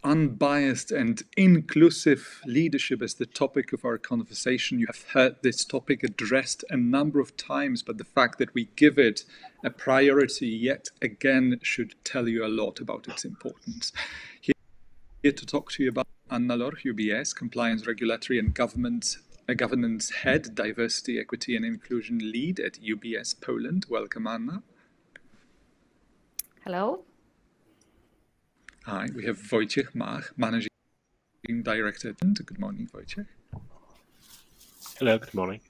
Unbiased and inclusive leadership is the topic of our conversation. You have heard this topic addressed a number of times, but the fact that we give it a priority yet again should tell you a lot about its importance. Here to talk to you about Anna Lorch, UBS, Compliance, Regulatory and Governance Head, Diversity, Equity and Inclusion Lead at UBS Poland. Welcome, Anna. Hello. Hi, we have Wojciech Mach, Managing Director. Good morning, Wojciech. Hello, good morning.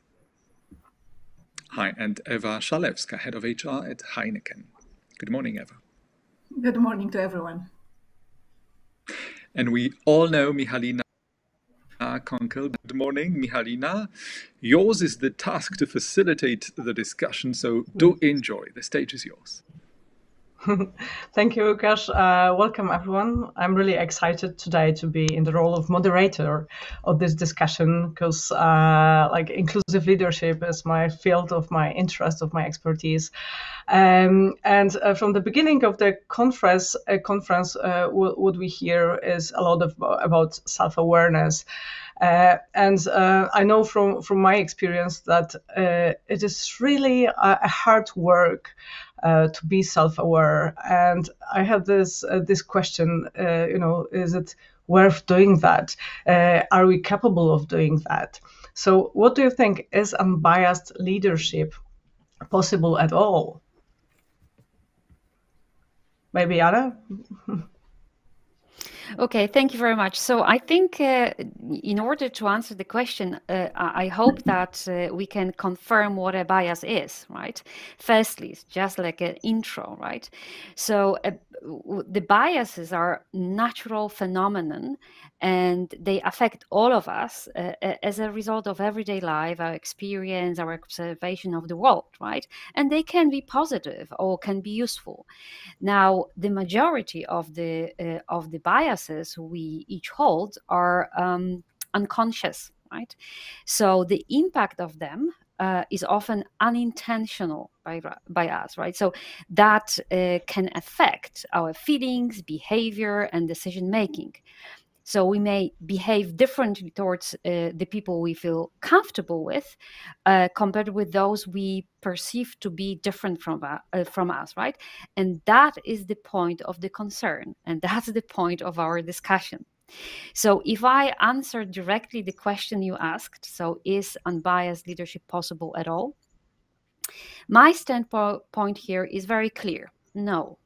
Hi, and Eva Szalewska, Head of HR at HEINEKEN. Good morning, Eva. Good morning to everyone. And we all know Michalina Konkel. Good morning, Michalina. Yours is the task to facilitate the discussion, so do enjoy. The stage is yours. Thank you, Łukasz. Welcome, everyone. I'm really excited today to be in the role of moderator of this discussion because inclusive leadership is my field of my interest, of my expertise. And from the beginning of the conference, what we hear is a lot about self-awareness. And I know from my experience that it is really a hard work to be self-aware. And I have this question, is it worth doing that? Are we capable of doing that? So what do you think? Is unbiased leadership possible at all? Maybe Anna? Okay, thank you very much. So I think in order to answer the question, I hope that we can confirm what a bias is, right? Firstly, it's just like an intro, right? So the biases are natural phenomenon and they affect all of us as a result of everyday life, our experience, our observation of the world, right? And they can be positive or can be useful. Now, the majority of the biases we each hold are unconscious, right? So the impact of them is often unintentional by us, right? So that can affect our feelings, behavior, and decision making. So we may behave differently towards the people we feel comfortable with compared with those we perceive to be different from us, right? And that is the point of the concern. And that's the point of our discussion. So if I answer directly the question you asked, so is unbiased leadership possible at all? My standpoint here is very clear. No.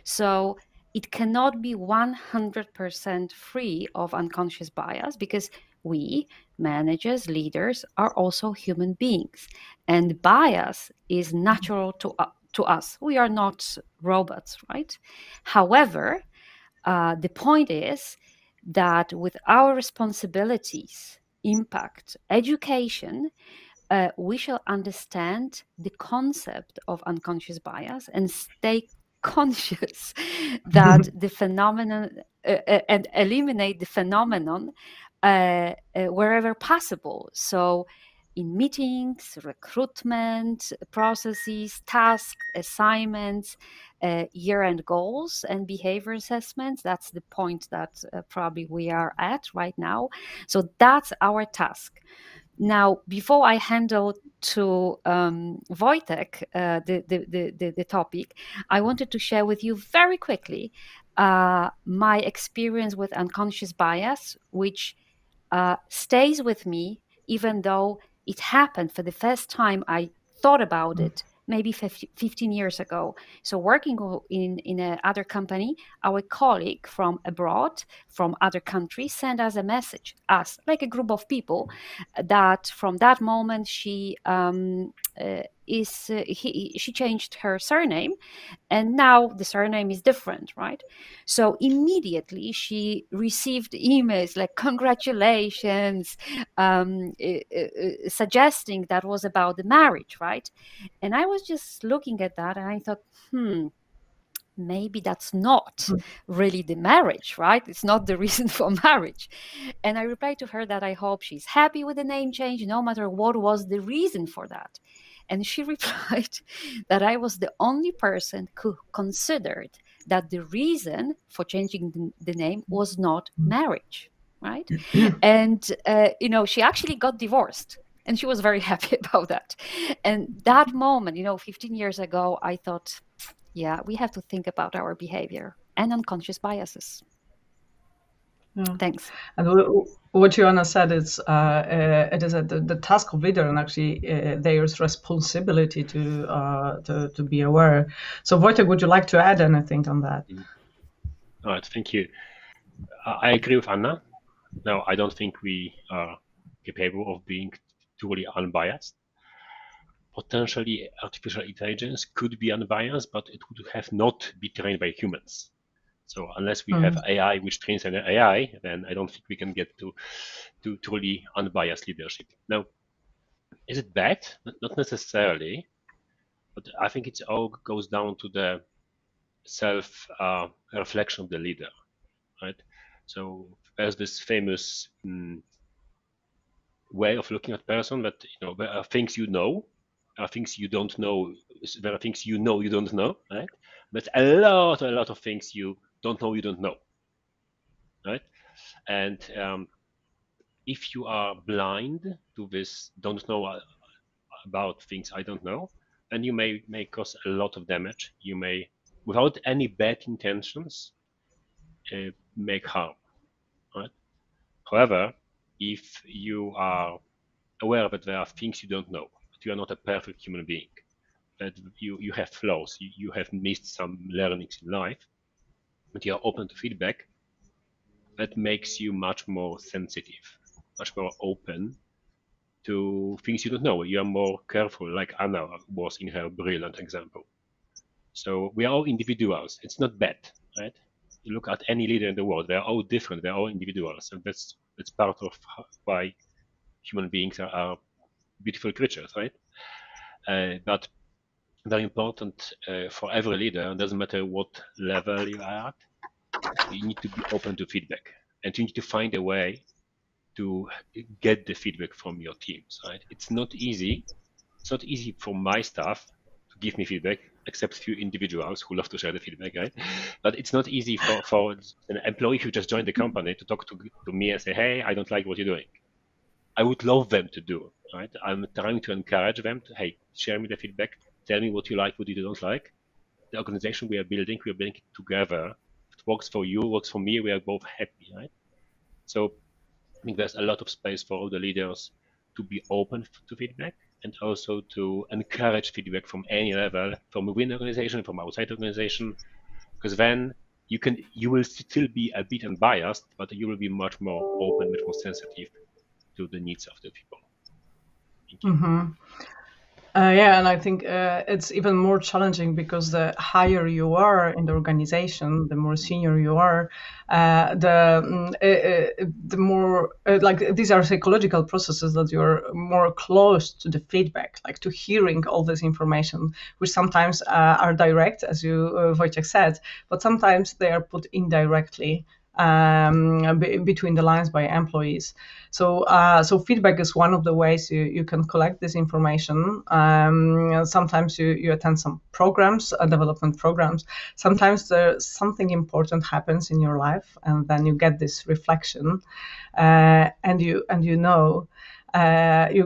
So it cannot be 100% free of unconscious bias because we, managers, leaders, are also human beings. And bias is natural to us. We are not robots, right? However, the point is that with our responsibilities, impact, education, we shall understand the concept of unconscious bias and stay conscious that the phenomenon and eliminate the phenomenon wherever possible. So in meetings, recruitment processes, tasks, assignments, year-end goals and behavior assessments. That's the point that probably we are at right now. So that's our task. Now, before I handle to Wojciech the topic, I wanted to share with you very quickly my experience with unconscious bias, which stays with me even though it happened for the first time. I thought about it maybe 15 years ago. So working in another company, our colleague from abroad, from other countries, sent us a message, us, like a group of people, that from that moment she changed her surname, and now the surname is different, right? So immediately she received emails like congratulations, suggesting that was about the marriage, right? And I was just looking at that and I thought, maybe that's not really the marriage, right? It's not the reason for marriage. And I replied to her that I hope she's happy with the name change, no matter what was the reason for that. And she replied that I was the only person who considered that the reason for changing the name was not marriage, right? And, she actually got divorced. And she was very happy about that. And that moment, 15 years ago, I thought, yeah, we have to think about our behavior and unconscious biases. Yeah. Thanks. And what Joanna said is it is the task of leader, and actually there's responsibility to be aware. So Wojciech, would you like to add anything on that? All right, thank you. I agree with Anna. No, I don't think we are capable of being truly unbiased. Potentially, artificial intelligence could be unbiased, but it would have not be trained by humans. So unless we have AI which trains an AI, then I don't think we can get to truly unbiased leadership. Now, is it bad? Not necessarily, but I think it all goes down to the self-reflection of the leader, right? So there's this famous way of looking at person that there are things there are things you don't know, there are things you don't know, right? But a lot of things you don't know, right? And if you are blind to this, don't know about things I don't know, then you may cause a lot of damage. You may, without any bad intentions, make harm, right? However, if you are aware that there are things you don't know, that you are not a perfect human being, that you have flaws, you have missed some learnings in life, but you are open to feedback, that makes you much more sensitive, much more open to things you don't know. You are more careful, like Anna was in her brilliant example. So we are all individuals. It's not bad, right? You look at any leader in the world, they're all different, they're all individuals. And that's part of why human beings are beautiful creatures, right? But very important for every leader, it doesn't matter what level you are at, you need to be open to feedback, and you need to find a way to get the feedback from your teams, right? It's not easy. It's not easy for my staff to give me feedback, except few individuals who love to share the feedback, right? But it's not easy for an employee who just joined the company to talk to me and say, hey, I don't like what you're doing. I would love them to do, right? I'm trying to encourage them to, hey, share me the feedback, tell me what you like, what you don't like. The organization we are building it together. If it works for you, works for me, we are both happy, right? So I think there's a lot of space for all the leaders to be open to feedback, and also to encourage feedback from any level, from within the organization, from outside the organization, because then you will still be a bit unbiased, but you will be much more open, much more sensitive to the needs of the people. Thank you. Yeah, and I think it's even more challenging because the higher you are in the organization, the more senior you are, the more like these are psychological processes that you're more close to the feedback, like to hearing all this information, which sometimes are direct, as you Wojciech said, but sometimes they are put indirectly between the lines by employees. So feedback is one of the ways you can collect this information. Sometimes you attend some programs, development programs. Sometimes something important happens in your life, and then you get this reflection, and you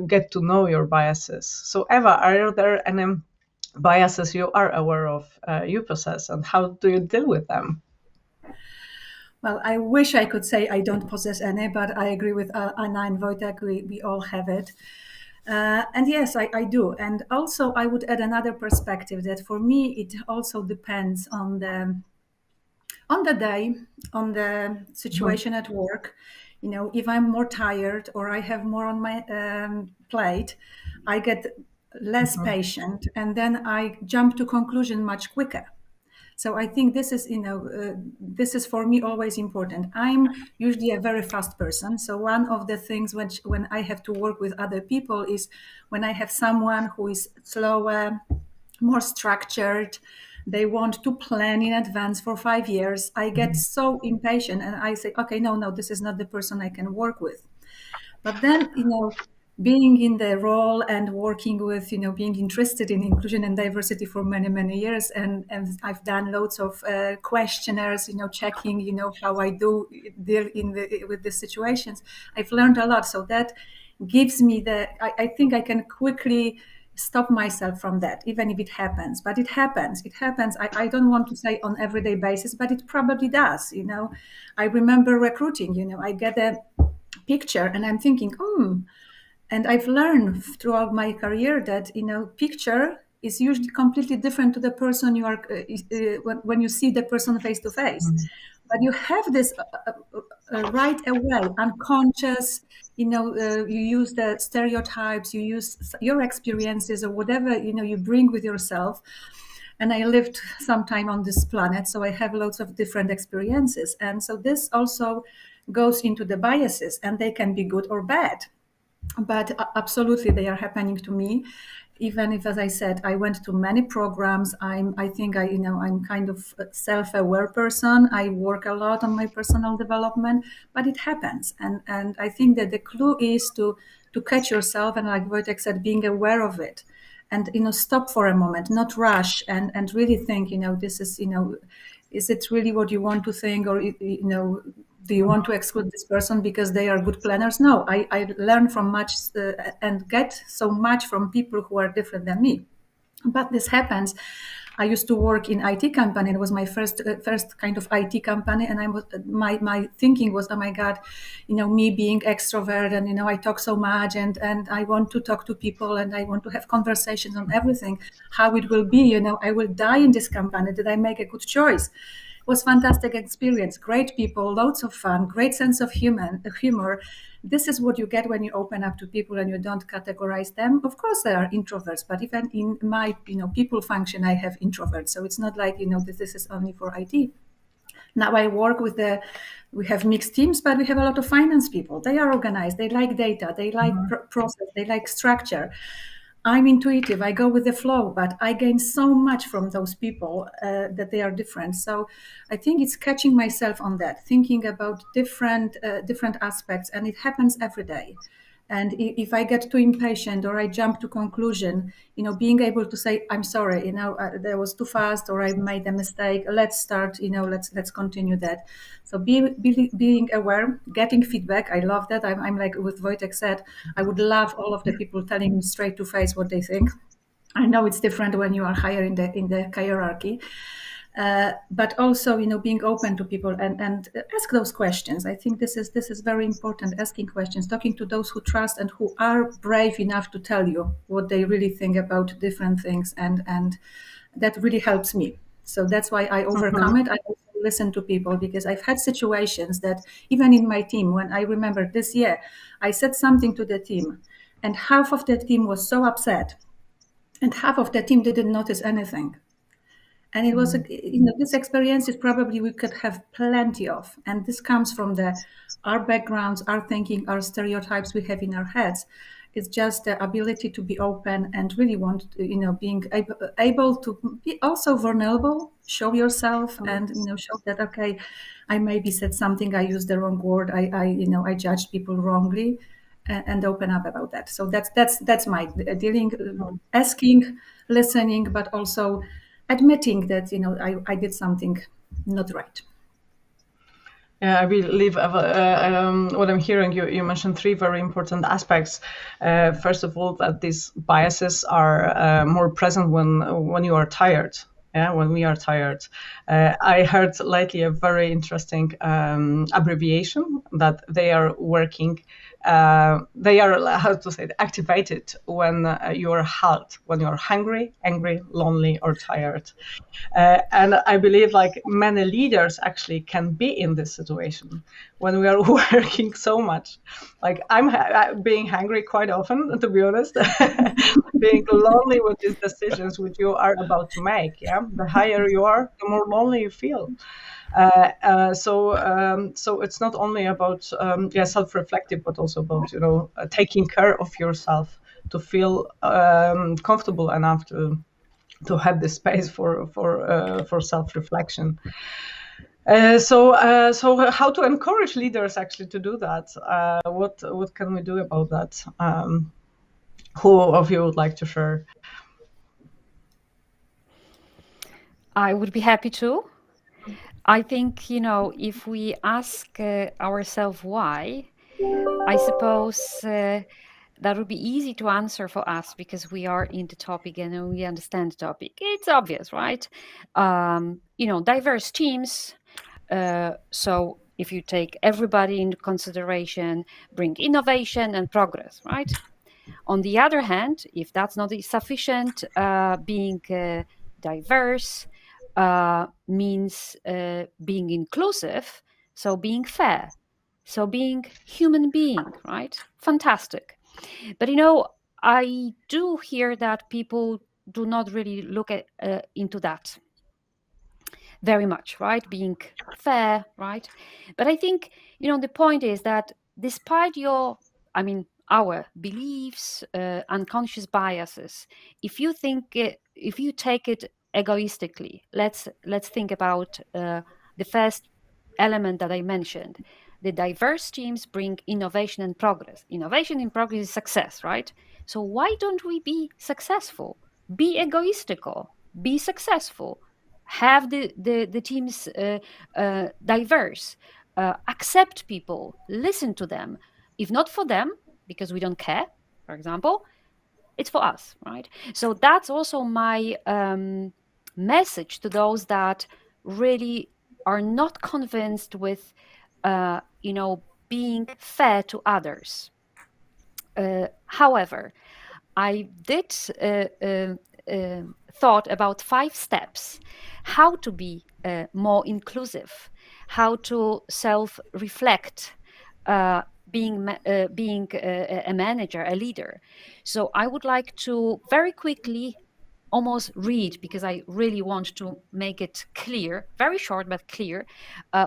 get to know your biases. So Eva, are there any biases you are aware of you possess, and how do you deal with them? Well, I wish I could say I don't possess any, but I agree with Anna and Wojciech. We all have it. And yes, I do. And also, I would add another perspective that for me, it also depends on the day, on the situation at work. If I'm more tired or I have more on my plate, I get less patient, and then I jump to conclusion much quicker. So I think this is for me always important. I'm usually a very fast person. So one of the things when I have to work with other people is when I have someone who is slower, more structured, they want to plan in advance for 5 years. I get so impatient and I say, okay, no, this is not the person I can work with. But then, being in the role and working with, being interested in inclusion and diversity for many, many years. And I've done loads of questionnaires, checking, how I do deal with the situations. I've learned a lot. So that gives me I think I can quickly stop myself from that, even if it happens. But it happens. I don't want to say on everyday basis, but it probably does. I remember recruiting, I get a picture and I'm thinking, and I've learned throughout my career that, picture is usually completely different to the person you are when you see the person face to face. But you have this right away, unconscious, you use the stereotypes, you use your experiences or whatever, you bring with yourself. And I lived some time on this planet, so I have lots of different experiences. And so this also goes into the biases, and they can be good or bad. But absolutely, they are happening to me. Even if, as I said, I went to many programs, I think I'm kind of a self-aware person. I work a lot on my personal development, but it happens. And I think that the clue is to catch yourself, and like Wojciech said, being aware of it. And stop for a moment, not rush, and really think, this is, is it really what you want to think, or do you want to exclude this person because they are good planners? No, I learn from much and get so much from people who are different than me. But this happens. I used to work in IT company. It was my first kind of IT company, and my thinking was, oh my God, me being extrovert, and I talk so much, and I want to talk to people, and I want to have conversations on everything. How it will be, I will die in this company. Did I make a good choice? It was fantastic experience, great people, loads of fun, great sense of humor. This is what you get when you open up to people and you don't categorize them. Of course, there are introverts, but even in my people function, I have introverts. So it's not like this is only for IT. Now I work with we have mixed teams, but we have a lot of finance people. They are organized. They like data. They like process. They like structure. I'm intuitive, I go with the flow, but I gain so much from those people that they are different. So I think it's catching myself on that, thinking about different aspects, and it happens every day. And if I get too impatient or I jump to conclusion, being able to say, I'm sorry, that was too fast, or I made a mistake. Let's start, let's continue that. So being aware, getting feedback. I love that. I'm like with Wojciech said, I would love all of the people telling me straight to face what they think. I know it's different when you are higher in the hierarchy. But also, being open to people and ask those questions. I think this is very important. Asking questions, talking to those who trust and who are brave enough to tell you what they really think about different things, and that really helps me. So that's why I overcome it. I also listen to people, because I've had situations that even in my team, when I remember this year, I said something to the team, and half of the team was so upset, and half of the team didn't notice anything. And it was, this experience is probably we could have plenty of. And this comes from our backgrounds, our thinking, our stereotypes we have in our heads. It's just the ability to be open and really want, being able to be also vulnerable, show yourself, and, show that, okay, I maybe said something, I used the wrong word, I judged people wrongly, and open up about that. So that's my dealing, asking, listening, but also admitting that I did something not right. Yeah, I believe what I'm hearing, you mentioned three very important aspects. First of all, that these biases are more present when you are tired. Yeah, when we are tired. I heard lately a very interesting abbreviation that they are working. They are, how to say it, activated when you are halt, when you are hungry, angry, lonely, or tired. And I believe like many leaders actually can be in this situation when we are working so much. Like I'm being hungry quite often, to be honest, being lonely with these decisions which you are about to make. Yeah, the higher you are, the more lonely you feel. So it's not only about self-reflective, but also about taking care of yourself to feel comfortable enough to have the space for self-reflection. So how to encourage leaders actually to do that? What can we do about that? Who of you would like to share? I would be happy to. I think, if we ask ourselves why, I suppose that would be easy to answer for us because we are in the topic and we understand the topic. It's obvious, right? Diverse teams. So if you take everybody into consideration, bring innovation and progress, right? On the other hand, if that's not sufficient, being diverse means being inclusive, so being fair, so being human being, right? Fantastic. But I do hear that people do not really look into that very much, right? Being fair, right? But I think, the point is that despite our beliefs, unconscious biases, if you take it egoistically, let's think about the first element that I mentioned. The diverse teams bring innovation and progress. Innovation and progress is success, right? So why don't we be successful? Be egoistical, be successful, have the teams diverse, accept people, listen to them. If not for them, because we don't care, for example, it's for us, right? So that's also my message to those that really are not convinced with, being fair to others. However, I did thought about 5 steps how to be more inclusive, how to self-reflect, being a manager, a leader. So I would like to very quickly almost read, because I really want to make it clear, very short but clear,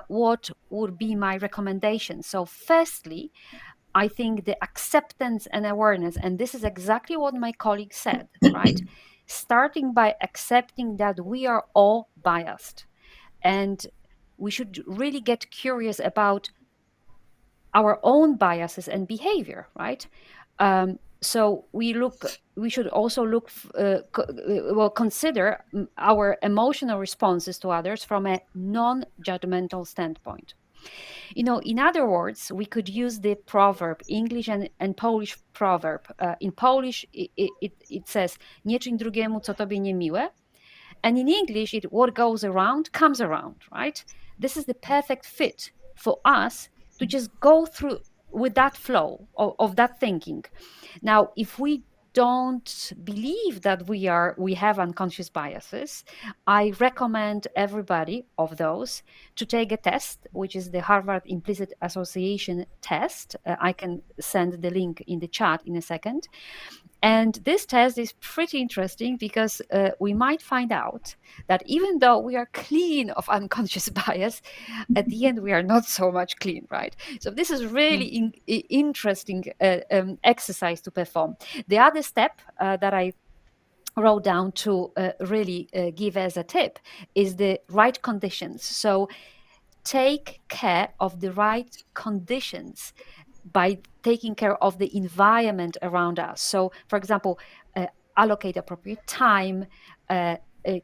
what would be my recommendation. So firstly, I think the acceptance and awareness, and this is exactly what my colleague said, right? Starting by accepting that we are all biased, and we should really get curious about our own biases and behavior, right? So we should also consider our emotional responses to others from a non-judgmental standpoint. In other words, we could use the proverb, English and Polish proverb. In Polish, it says, nie czyń drugiemu, co tobie niemiłe. And in English, what goes around comes around, right? This is the perfect fit for us to just go through with that flow of that thinking. Now, if we don't believe that we have unconscious biases, I recommend everybody of those to take a test, which is the Harvard Implicit Association test. I can send the link in the chat in a second. And this test is pretty interesting because we might find out that even though we are clean of unconscious bias, at the end we are not so much clean, right? So this is really interesting exercise to perform. The other step that I wrote down to really give as a tip is the right conditions. So take care of the right conditions by taking care of the environment around us. So, for example, allocate appropriate time,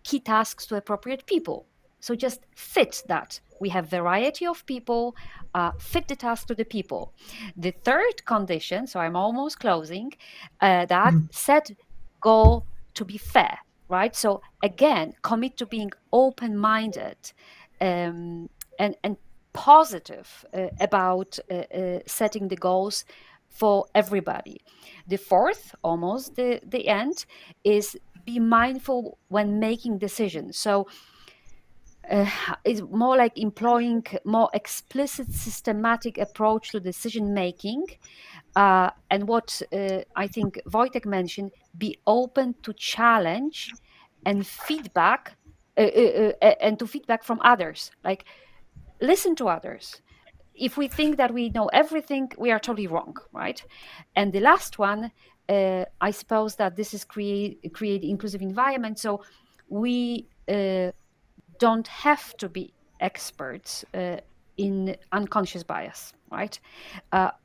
key tasks to appropriate people. So just fit that. We have variety of people, fit the task to the people. The third condition, so I'm almost closing, that set goal to be fair, right? So again, commit to being open-minded and positive about setting the goals for everybody. The fourth, almost the end, is be mindful when making decisions. So it's more like employing more explicit, systematic approach to decision making. And what I think Wojciech mentioned, be open to challenge and feedback, and to feedback from others. Like, listen to others. If we think that we know everything, we are totally wrong, right? And the last one, I suppose that this is create inclusive environment. So we don't have to be experts in unconscious bias, right?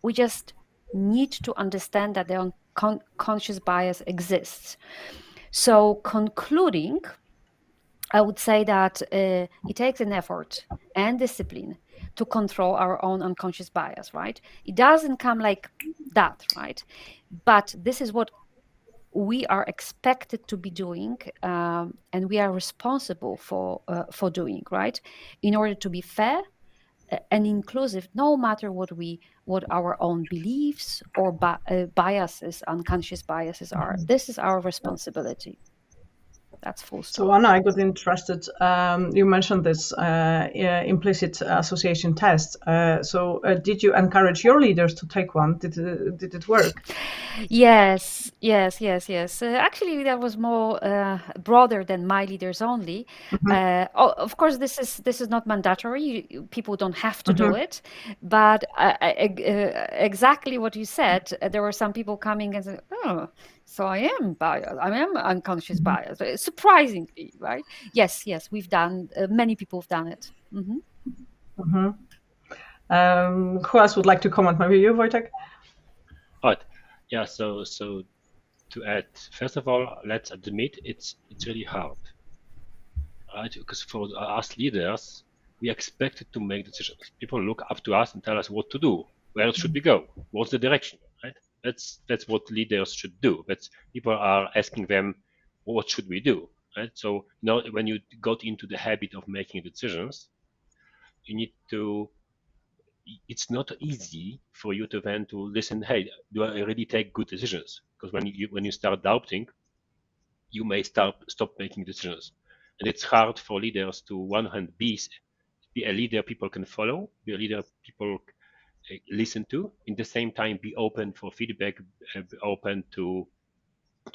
We just need to understand that the unconscious bias exists. So concluding, I would say that it takes an effort and discipline to control our own unconscious bias, right? It doesn't come like that, right? But this is what we are expected to be doing, and we are responsible for doing, right? In order to be fair and inclusive, no matter what our own beliefs or biases, unconscious biases are. This is our responsibility. That's full stop. So Anna, I got interested. You mentioned this implicit association test. So did you encourage your leaders to take one? Did it work? Yes. Actually, that was more broader than my leaders only. Of course, this is not mandatory. People don't have to do it. But exactly what you said, there were some people coming and saying, "Oh, so I am biased. I am unconscious bias." Surprisingly, right? Yes, we've done. Many people have done it. Who else would like to comment? Maybe you, Wojciech? Right. Yeah. So to add, first of all, let's admit it's really hard, right? Because for us leaders, we expected to make decisions. People look up to us and tell us what to do. Where should we go? What's the direction? Right? That's what leaders should do. But people are asking them, what should we do? Right? So now, when you got into the habit of making decisions, you need to. It's not easy for you to then to listen. Hey, do I really take good decisions? Because when you start doubting, you may stop making decisions, and it's hard for leaders to one hand be a leader people can follow, be a leader people listen to, in the same time be open for feedback, be open to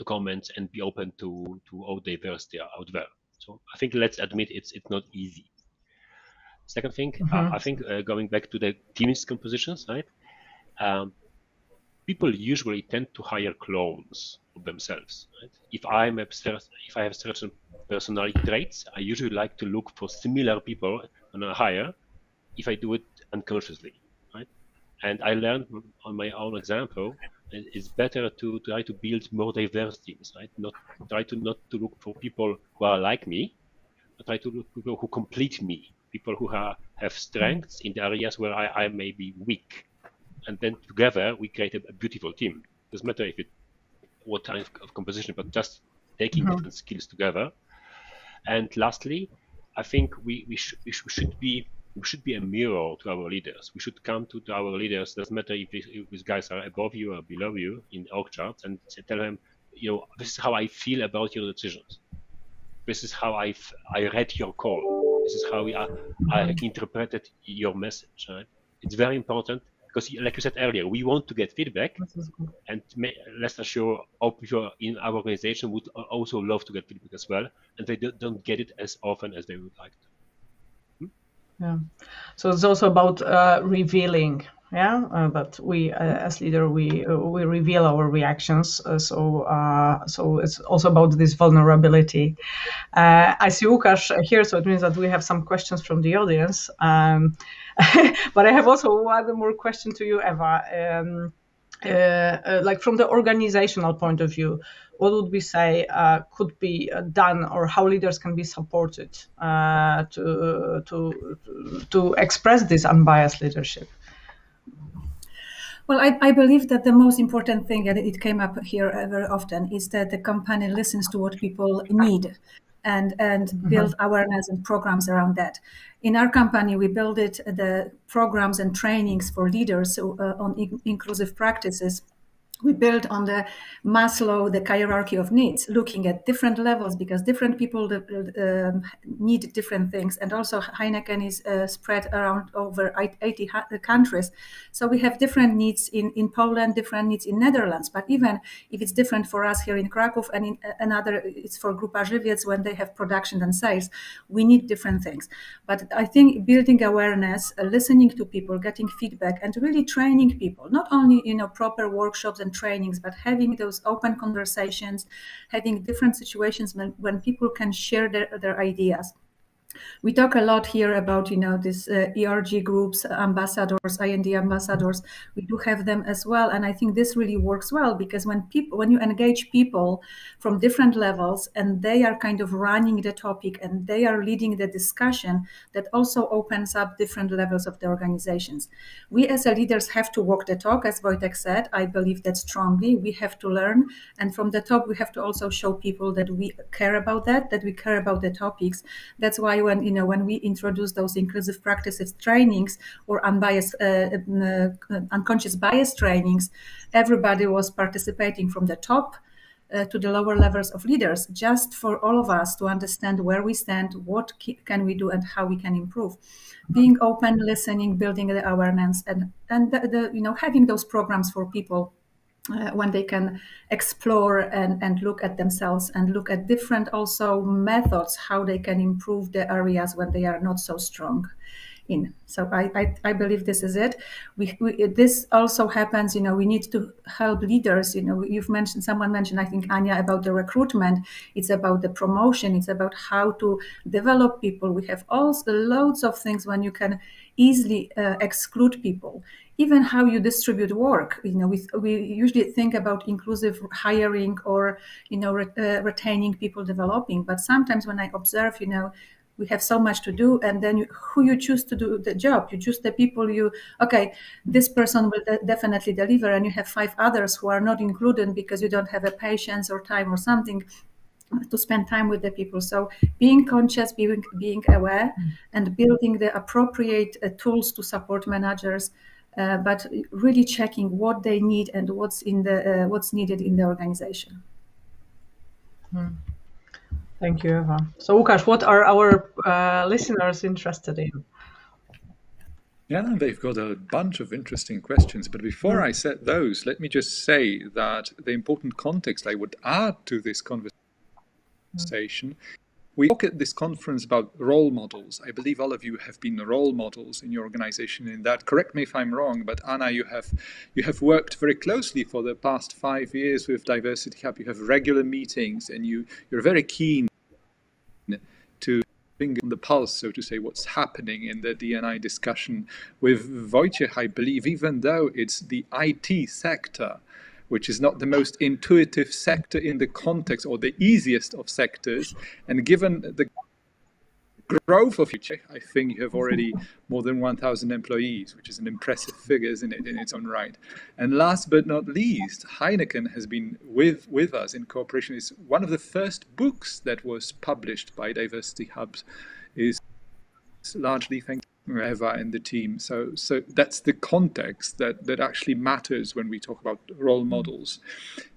comments, and be open to all diversity out there. So I think let's admit it's not easy. Second thing, I think going back to the team's compositions, right? People usually tend to hire clones of themselves. Right? If I have certain personality traits, I usually like to look for similar people when I hire, if I do it unconsciously, right? And I learned on my own example, it's better to try to build more diverse teams, right? Not to look for people who are like me, but try to look for people who complete me, people who have strengths in the areas where I may be weak. And then together we create a beautiful team. Doesn't matter what kind of composition, but just taking different skills together. And lastly, I think we should be a mirror to our leaders. We should come to our leaders. Doesn't matter if these guys are above you or below you in org charts, and tell them, this is how I feel about your decisions. This is how I read your call. This is how I interpreted your message. Right? It's very important. Because, like you said earlier, we want to get feedback, and let's assure all people in our organization would also love to get feedback as well, and they don't get it as often as they would like to. Yeah. So it's also about revealing. Yeah, but we as leader we reveal our reactions. So it's also about this vulnerability. I see Łukasz here, so it means that we have some questions from the audience. But I have also one more question to you, Eva. Like from the organizational point of view, what would we say could be done, or how leaders can be supported to express this unbiased leadership? Well, I believe that the most important thing, and it came up here very often, is that the company listens to what people need and build awareness and programs around that. In our company, we built the programs and trainings for leaders on inclusive practices. We built on the Maslow, the hierarchy of needs, looking at different levels because different people need different things. And also Heineken is spread around over 80 countries. So we have different needs in Poland, different needs in Netherlands. But even if it's different for us here in Kraków and in another, it's for Grupa Żywiec when they have production and sales, we need different things. But I think building awareness, listening to people, getting feedback, and really training people, not only, proper workshops and trainings, but having those open conversations, having different situations when people can share their ideas. We talk a lot here about, this ERG groups, ambassadors, IND ambassadors. We do have them as well, and I think this really works well, because when you engage people from different levels and they are kind of running the topic and they are leading the discussion, that also opens up different levels of the organizations. We as leaders have to walk the talk, as Wojciech said. I believe that strongly. We have to learn, and from the top we have to also show people that we care about that we care about the topics. That's why when we introduce those inclusive practices trainings or unbiased unconscious bias trainings, everybody was participating from the top to the lower levels of leaders, just for all of us to understand where we stand, what can we do, and how we can improve. Being open, listening, building the awareness, and having those programs for people when they can explore and look at themselves and look at different also methods, how they can improve the areas when they are not so strong in. So I believe this is it. This also happens, we need to help leaders. Someone mentioned, I think, Anya, about the recruitment. It's about the promotion. It's about how to develop people. We have also loads of things when you can easily exclude people. Even how you distribute work. We usually think about inclusive hiring or, retaining people, developing. But sometimes when I observe, we have so much to do, and then who you choose to do the job. You choose the people this person will definitely deliver, and you have 5 others who are not included because you don't have a patience or time or something to spend time with the people. So being conscious, being aware, and building the appropriate tools to support managers, but really checking what they need and what's needed in the organization. Thank you, Eva. So, Łukasz, what are our listeners interested in? Yeah, they've got a bunch of interesting questions. But before I set those, let me just say that the important context I would add to this conversation, we talk at this conference about role models. I believe all of you have been role models in your organization in that. Correct me if I'm wrong, but Anna, you have worked very closely for the past 5 years with Diversity Hub. You have regular meetings, and you're very keen to finger on the pulse, so to say, what's happening in the D&I discussion. With Wojciech, I believe, even though it's the IT sector, which is not the most intuitive sector in the context or the easiest of sectors, and given the growth of Wojciech, I think you have already more than 1,000 employees, which is an impressive figure, isn't it, in its own right. And last but not least, HEINEKEN has been with us in cooperation. It's one of the first books that was published by Diversity Hubs, is largely thanks to Eva and the team. So that's the context that actually matters when we talk about role models.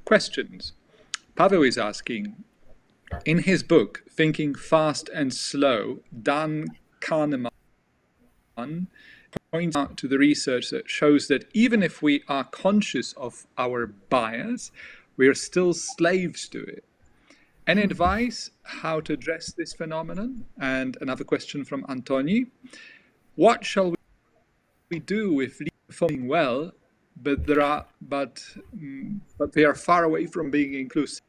Questions. Pavel is asking, in his book, Thinking Fast and Slow, Dan Kahneman points out to the research that shows that even if we are conscious of our bias, we are still slaves to it. Any advice how to address this phenomenon? And another question from Antoni. What shall we do with leaders performing well, but they are far away from being inclusive?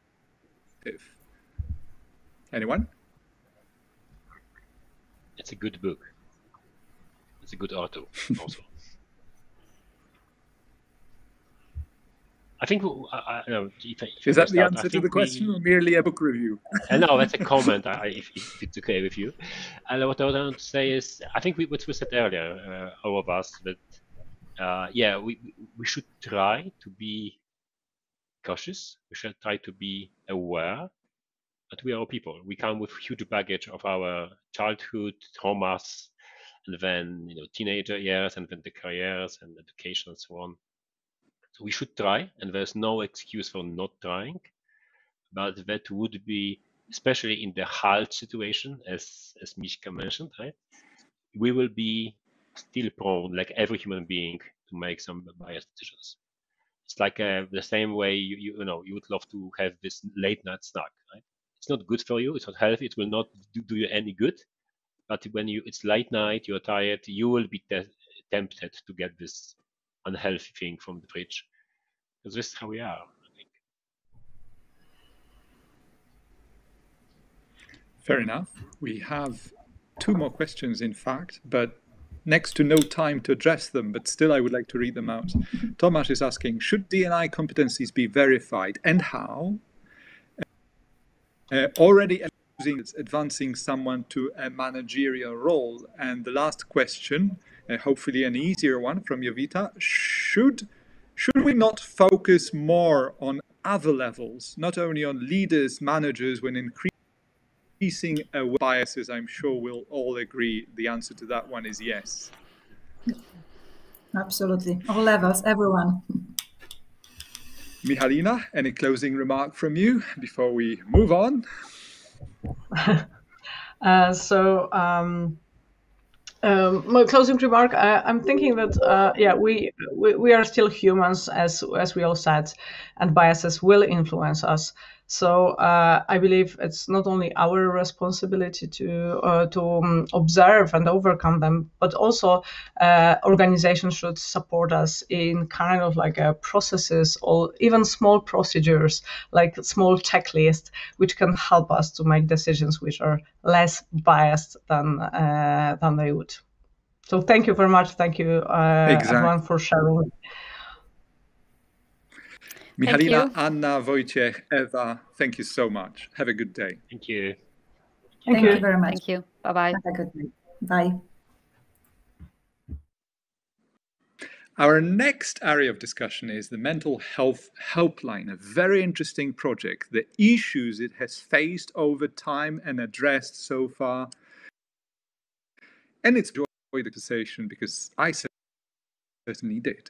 Anyone? It's a good book. It's a good author also. I think is that the answer to the question, or merely a book review? No, that's a comment. If it's okay with you. And what I want to say is, I think what we said earlier, all of us, that we should try to be cautious. We should try to be aware. But we are people. We come with huge baggage of our childhood traumas, and then teenager years, and then the careers and education and so on. So we should try, and there's no excuse for not trying. But that would be, especially in the halt situation, as Miśka mentioned, right? We will be still prone, like every human being, to make some biased decisions. It's like the same way you would love to have this late night snack, right? It's not good for you. It's not healthy. It will not do you any good. But when it's late night, you're tired, you will be tempted to get this unhealthy thing from the fridge. Because this is how we are, I think. Fair enough. We have 2 more questions, in fact, but next to no time to address them, but still I would like to read them out. Tomasz is asking, should D&I competencies be verified and how? Already advancing someone to a managerial role. And the last question, hopefully an easier one from Jovita, should we not focus more on other levels, not only on leaders, managers, when increasing biases? I'm sure we'll all agree the answer to that one is yes. Absolutely. All levels, everyone. Michalina, any closing remark from you before we move on? My closing remark, I'm thinking that, yeah, we are still humans, as we all said, and biases will influence us. So I believe it's not only our responsibility to observe and overcome them, but also organizations should support us in kind of like processes or even small procedures, like small checklists, which can help us to make decisions which are less biased than they would. So thank you very much. Thank you, everyone, for sharing. Michalina, Anna, Wojciech, Eva, thank you so much. Have a good day. Thank you. Thank you very much. Thank you. Bye-bye. Have a good day. Bye. Our next area of discussion is the Mental Health Helpline, a very interesting project, the issues it has faced over time and addressed so far. And it's enjoyed the conversation because I certainly did.